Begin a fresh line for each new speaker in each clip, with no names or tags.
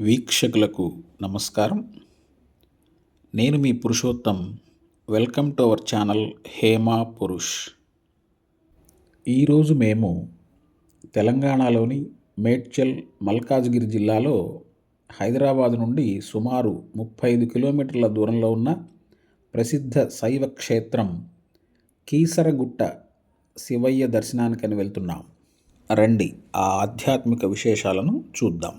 వీక్షకులకు నమస్కారం. నేను మీ Purushottam. Welcome to our channel Hema Purush. ఈరోజు మేము తెలంగాణలోని మేడ్చల్ మల్కాజ్గిరి జిల్లాలో హైదరాబాద్ నుండి సుమారు 35 కిలోమీటర్ల దూరంలో ఉన్న ప్రసిద్ధ శైవ క్షేత్రం కీసరగుట్ట శివయ్య దర్శనానికని వెళ్తున్నాం. రండి ఆ ఆధ్యాత్మిక విశేషాలను చూద్దాం.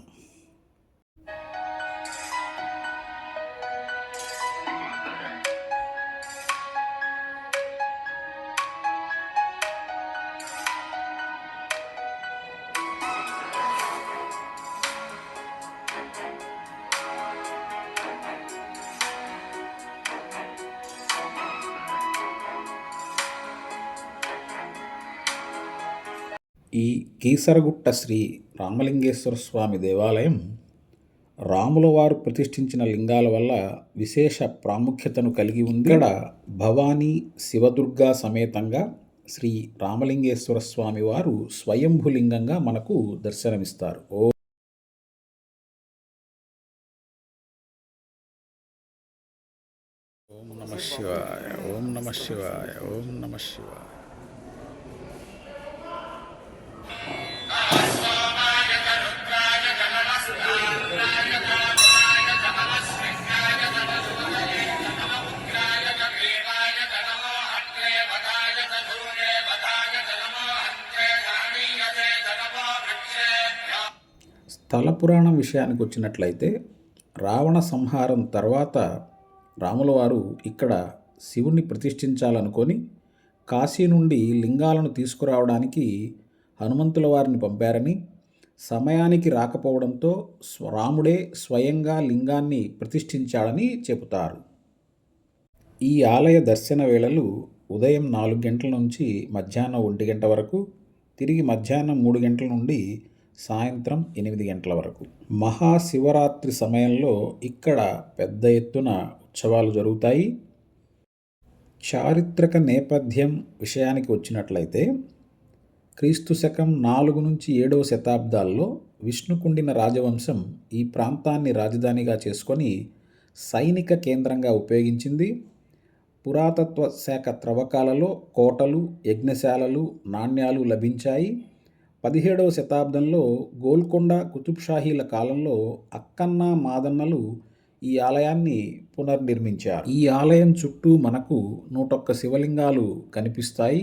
ఈ కీసరగుట్ట శ్రీ రామలింగేశ్వర స్వామి దేవాలయం రాముల వారు ప్రతిష్ఠించిన లింగాల వల్ల విశేష ప్రాముఖ్యతను కలిగి ఉంది. ఇక్కడ భవానీ శివదుర్గా సమేతంగా శ్రీ రామలింగేశ్వర స్వామి వారు స్వయంభులింగంగా మనకు దర్శనమిస్తారు. ఓం నమః శివాయ, ఓం నమః శివాయ, ఓం నమః శివాయ. స్థల పురాణం విషయానికి వచ్చినట్లయితే రావణ సంహారం తర్వాత రాముల వారు ఇక్కడ శివుణ్ణి ప్రతిష్ఠించాలనుకొని కాశీ నుండి లింగాలను తీసుకురావడానికి హనుమంతుల వారిని పంపారని, సమయానికి రాకపోవడంతో రాముడే స్వయంగా లింగాన్ని ప్రతిష్ఠించాడని చెబుతారు. ఈ ఆలయ దర్శన వేళలు ఉదయం 4 గంటల నుంచి మధ్యాహ్నం 1 గంట వరకు, తిరిగి మధ్యాహ్నం 3 గంటల నుండి సాయంత్రం 8 గంటల వరకు. మహాశివరాత్రి సమయంలో ఇక్కడ పెద్ద ఎత్తున ఉత్సవాలు జరుగుతాయి. చారిత్రక నేపథ్యం విషయానికి వచ్చినట్లయితే క్రీస్తు శకం 4 నుంచి 7వ శతాబ్దాల్లో విష్ణుకుండిన రాజవంశం ఈ ప్రాంతాన్ని రాజధానిగా చేసుకొని సైనిక కేంద్రంగా ఉపయోగించింది. పురాతత్వ శాఖ త్రవ్వకాలలో కోటలు, యజ్ఞశాలలు, నాణ్యాలు లభించాయి. 17వ శతాబ్దంలో గోల్కొండ కుతుబ్షాహీల కాలంలో అక్కన్న మాదన్నలు ఈ ఆలయాన్ని పునర్నిర్మించారు. ఈ ఆలయం చుట్టూ మనకు 101 శివలింగాలు కనిపిస్తాయి.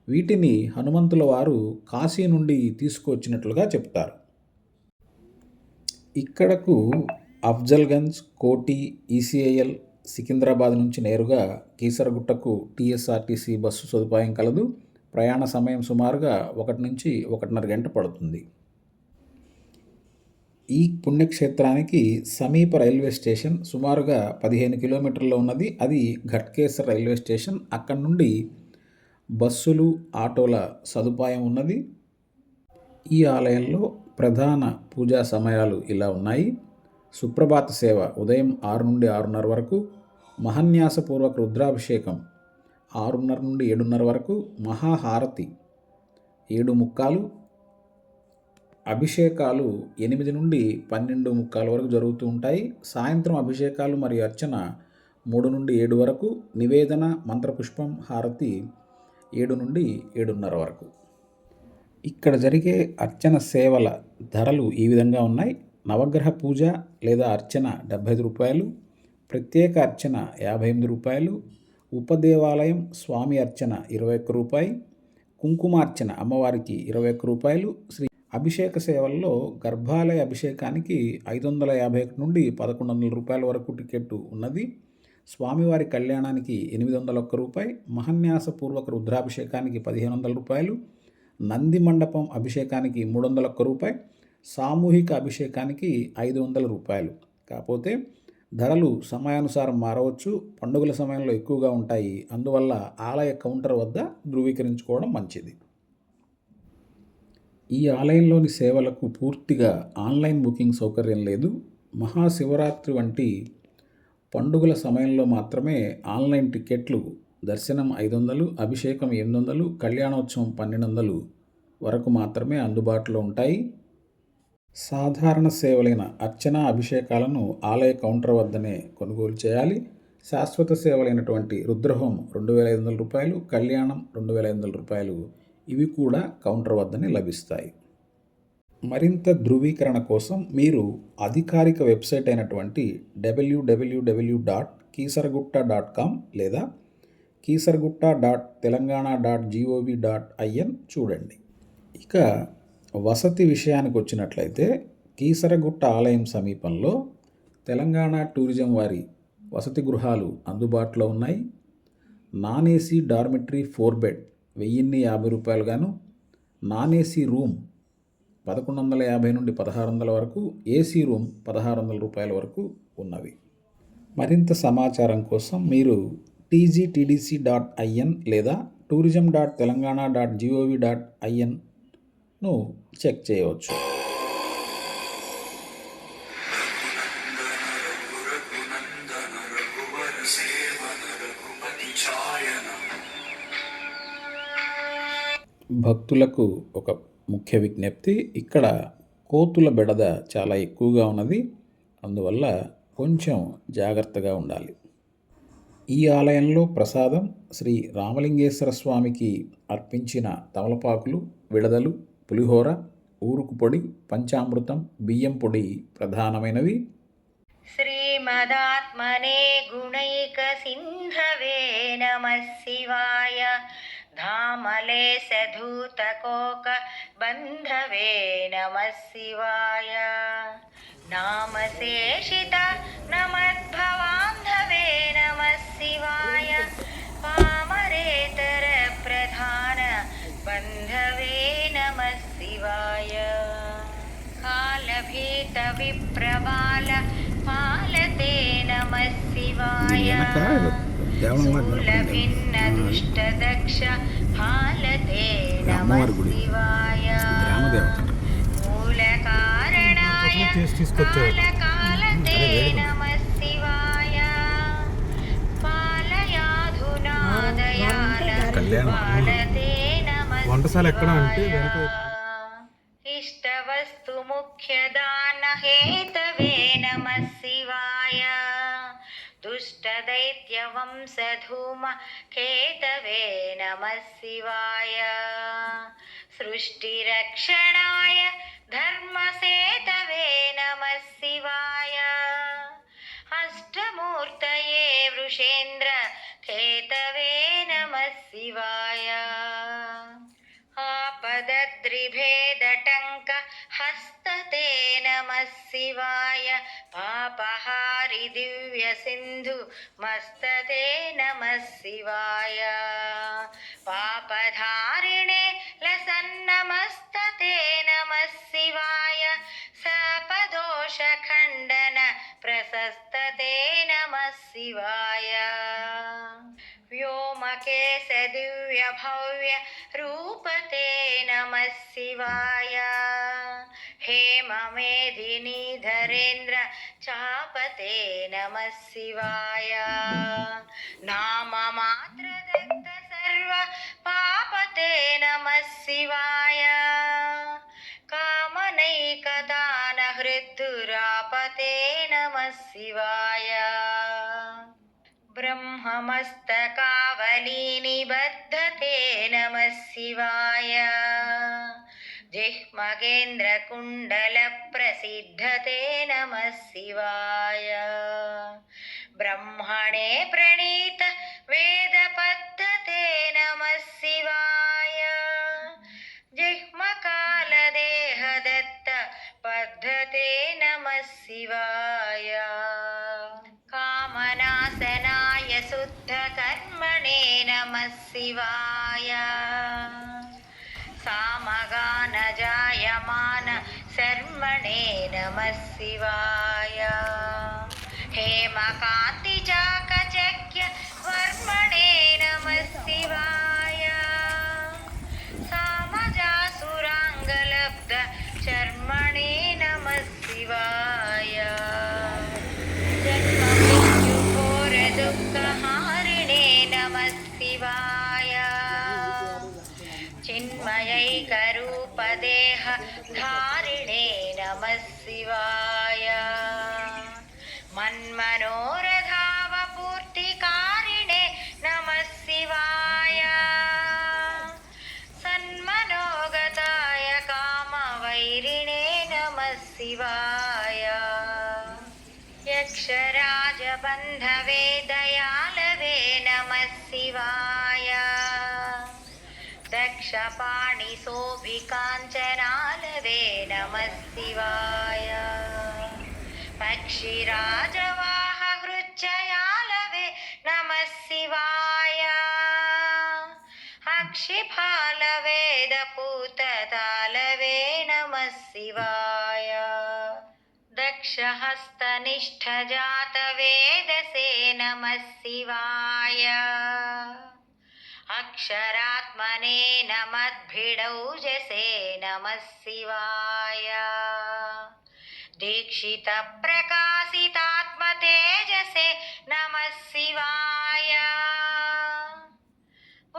వీటిని హనుమంతుల వారు కాశీ నుండి తీసుకువచ్చినట్లుగా చెప్తారు. ఇక్కడకు అఫ్జల్గంజ్, కోటి, ఈసీఐఎల్, సికింద్రాబాద్ నుంచి నేరుగా కీసరగుట్టకు టీఎస్ఆర్టీసీ బస్సు సదుపాయం కలదు. ప్రయాణ సమయం సుమారుగా 1 నుంచి 1.5 గంట పడుతుంది. ఈ పుణ్యక్షేత్రానికి సమీప రైల్వే స్టేషన్ సుమారుగా 15 కిలోమీటర్లో ఉన్నది. అది ఘట్కేసర్ రైల్వే స్టేషన్. అక్కడి నుండి బస్సులు, ఆటోల సదుపాయం ఉన్నది. ఈ ఆలయంలో ప్రధాన పూజా సమయాలు ఇలా ఉన్నాయి. సుప్రభాత సేవ ఉదయం 6 నుండి 6:30 వరకు, మహాన్యాసపూర్వక రుద్రాభిషేకం 6:30 నుండి 7:30 వరకు, మహాహారతి 7:15, అభిషేకాలు 8 నుండి 12:15 వరకు జరుగుతూ ఉంటాయి. సాయంత్రం అభిషేకాలు మరియు అర్చన 3 నుండి 7 వరకు, నివేదన, మంత్రపుష్పం, హారతి 7 నుండి 7:30 వరకు. ఇక్కడ జరిగే అర్చన సేవల ధరలు ఈ విధంగా ఉన్నాయి. నవగ్రహ పూజ లేదా అర్చన 75 రూపాయలు, ప్రత్యేక అర్చన 58 రూపాయలు, ఉపదేవాలయం స్వామి అర్చన 21 రూపాయి, కుంకుమార్చన అమ్మవారికి 21 రూపాయలు. శ్రీ అభిషేక సేవల్లో గర్భాలయ అభిషేకానికి 551 నుండి 1100 రూపాయల వరకు టికెట్టు ఉన్నది. స్వామివారి కళ్యాణానికి 801 రూపాయి, మహాన్యాసపూర్వక రుద్రాభిషేకానికి 1500 రూపాయలు, నంది మండపం అభిషేకానికి 301 రూపాయి, సామూహిక అభిషేకానికి 500 రూపాయలు. కాకపోతే ధరలు సమయానుసారం మారవచ్చు. పండుగల సమయంలో ఎక్కువగా ఉంటాయి. అందువల్ల ఆలయ కౌంటర్ వద్ద ధృవీకరించుకోవడం మంచిది. ఈ ఆలయంలోని సేవలకు పూర్తిగా ఆన్లైన్ బుకింగ్ సౌకర్యం లేదు. మహాశివరాత్రి వంటి పండుగల సమయంలో మాత్రమే ఆన్లైన్ టికెట్లు. దర్శనం 500, అభిషేకం 800, కళ్యాణోత్సవం 1200 వరకు మాత్రమే అందుబాటులో ఉంటాయి. సాధారణ సేవలైన అర్చన, అభిషేకాలను ఆలయ కౌంటర్ వద్దనే కొనుగోలు చేయాలి. శాశ్వత సేవలైనటువంటి రుద్రహోమం రూ. 2,500, కళ్యాణం రూ. 2,500 ఇవి కూడా కౌంటర్ వద్దనే లభిస్తాయి. మరింత ధృవీకరణ కోసం మీరు అధికారిక వెబ్సైట్ అయినటువంటి www.keesaragutta.com లేదా keesaragutta.telangana.gov.in చూడండి. ఇక వసతి విషయానికి వచ్చినట్లయితే కీసరగుట్ట ఆలయం సమీపంలో తెలంగాణ టూరిజం వారి వసతి గృహాలు అందుబాటులో ఉన్నాయి. నాన్ ఏసీ డార్మిటరీ 4 బెడ్ రూ. 1,050 గాను, నాన్ ఏసీ రూమ్ 1,150 నుండి 1,600 వరకు, ఏసీ రూమ్ రూ. 1,600 వరకు ఉన్నవి. మరింత సమాచారం కోసం మీరు tgtdc.in లేదా tourism.telangana.gov.inను చెక్ చేయవచ్చు. భక్తులకు ఒక ముఖ్య విజ్ఞప్తి, ఇక్కడ కోతుల బెడద చాలా ఎక్కువగా ఉన్నది. అందువల్ల కొంచెం జాగ్రత్తగా ఉండాలి. ఈ ఆలయంలో ప్రసాదం శ్రీ రామలింగేశ్వర స్వామికి అర్పించిన తమలపాకులు, విడదలు, పులిహోర, ఊరుకు పొడి, పంచామృతం, బియ్యం పొడి ప్రధానమైనవి.
శ్రీమదాత్మనే గుణైక సింధవే నమః శివాయ, ధామలేశధూతకోక బంధవే నమః శివాయ, నామశేషిత నమద్భవాంధవే నమః శివాయ, పామరేతర ప్రధాన బంధవే నమః శివాయ, కాలభీత విప్రబాల పాలతే నమః శివాయ, శూలభిన్న దుష్టదక్ష పాలతే నమః శివాయ, మూలకారణాయ కాలకాలతే నమః శివాయ, పాలయాధునాదయాల పాలతే నమః శివాయ, ఇష్టవస్తు ముఖ్యదాన హేతవే నమః శివాయ, దుష్టదైత్య వంశధూమ కేతవే నమః శివాయ, సృష్టిరక్షణాయ ధర్మసేతవే నమః శివాయ, అష్టమూర్తయే వృషేంద్ర కేతవే నమః శివాయ, ఆపదద్రిభేదటంక హస్తతే నమః శివాయ, పాపహారి దివ్య సింధు మస్తతే నమః శివాయ, పాపధారిణే లసన్నమస్తతే నమః శివాయ, శాపదోష ఖండన ప్రశస్తతే నమః శివాయ, వ్యోమకేశ దివ్య భవ్య రూపతే నమః శివాయ, హేమమేధిని ధరేంద్ర చాపతే నమః శివాయ, నామమాత్ర దత్త సర్వ పాపతే నమః శివాయ, కామనైకదాన హృద్దురాపతే నమః శివాయ, బ్రహ్మమస్తకావలీ నిబద్ధతే నమః శివాయ, జిహ్మగేంద్ర కుండల ప్రసిద్ధతే నమః శివాయ, బ్రహ్మణే ప్రణీత వేద పద్ధతే నమః శివాయ, జిహ్మకాల దేహదత్త పద్ధతే నమః శివాయ, కామనాశనాయ శుద్ధ కర్మణే నమః శివాయ, సామగాన జాయమాన శర్మణే నమః శివాయ, హేమకాంతి చాకచక్య వర్మణే నమః శివాయ, సామజాసురాంగలబ్ధ చర్మణే నమః శివాయ, జన్మమృత్యుఘోర దుఃఖహారిణే నమః శివాయ, చిన్మయైకరూ धारिणे नमः शिवाय मन्मनोरथावपूर्तिकारिणे नमः शिवाय सन्मनोगताय कामवैरिणे नमः शिवाय यक्षराजबन्धवे दयालवे नमः शिवाय दक्षपाणिशोभिकाञ्चनालवे नमः शिवाय पक्षिराजवाहहृच्चयालवे नमः शिवाय अक्षिफालवेदपूततालवे नमः शिवाय दक्षहस्तनिष्ठजातवेदसे नमः शिवाय अक्षरात्मने नमद्भिडौजसे नमः शिवाय दीक्षितप्रकाशितात्मतेजसे नमः शिवाय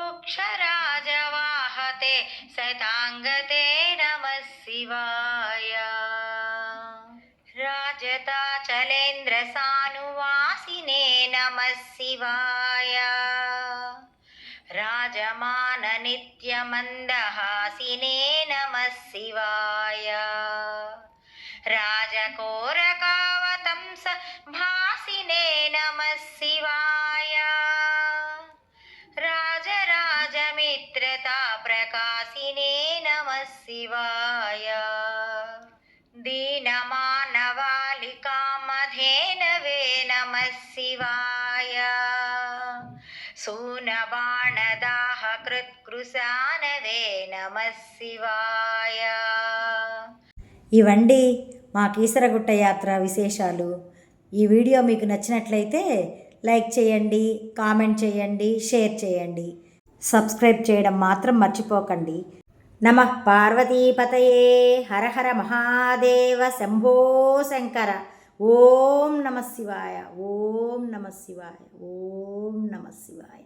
उक्षराजवाहते सताङ्गते नमः शिवाय राजताचलेन्द्रसानुवासिने नमः शिवाय राजमाननित्यमन्दहासिने नमः शिवाय राजकोरकावतंस भासिने नमः शिवाय राजराजमित्रता प्रकाशिने नमः शिवाय दीनमानवालिकामधेनवे नमः शिवाय सूनबाणदाहकृत्कृशानवे नमः शिवाय
ఇవండి మా కీసరగుట్ట యాత్ర విశేషాలు. ఈ వీడియో మీకు నచ్చినట్లయితే లైక్ చేయండి, కామెంట్ చేయండి, షేర్ చేయండి. సబ్స్క్రైబ్ చేయడం మాత్రం మర్చిపోకండి. నమః పార్వతీపతయే హర హర మహాదేవ శంభో శంకర. ఓం నమః శివాయ, ఓం నమః శివాయ, ఓం నమః శివాయ.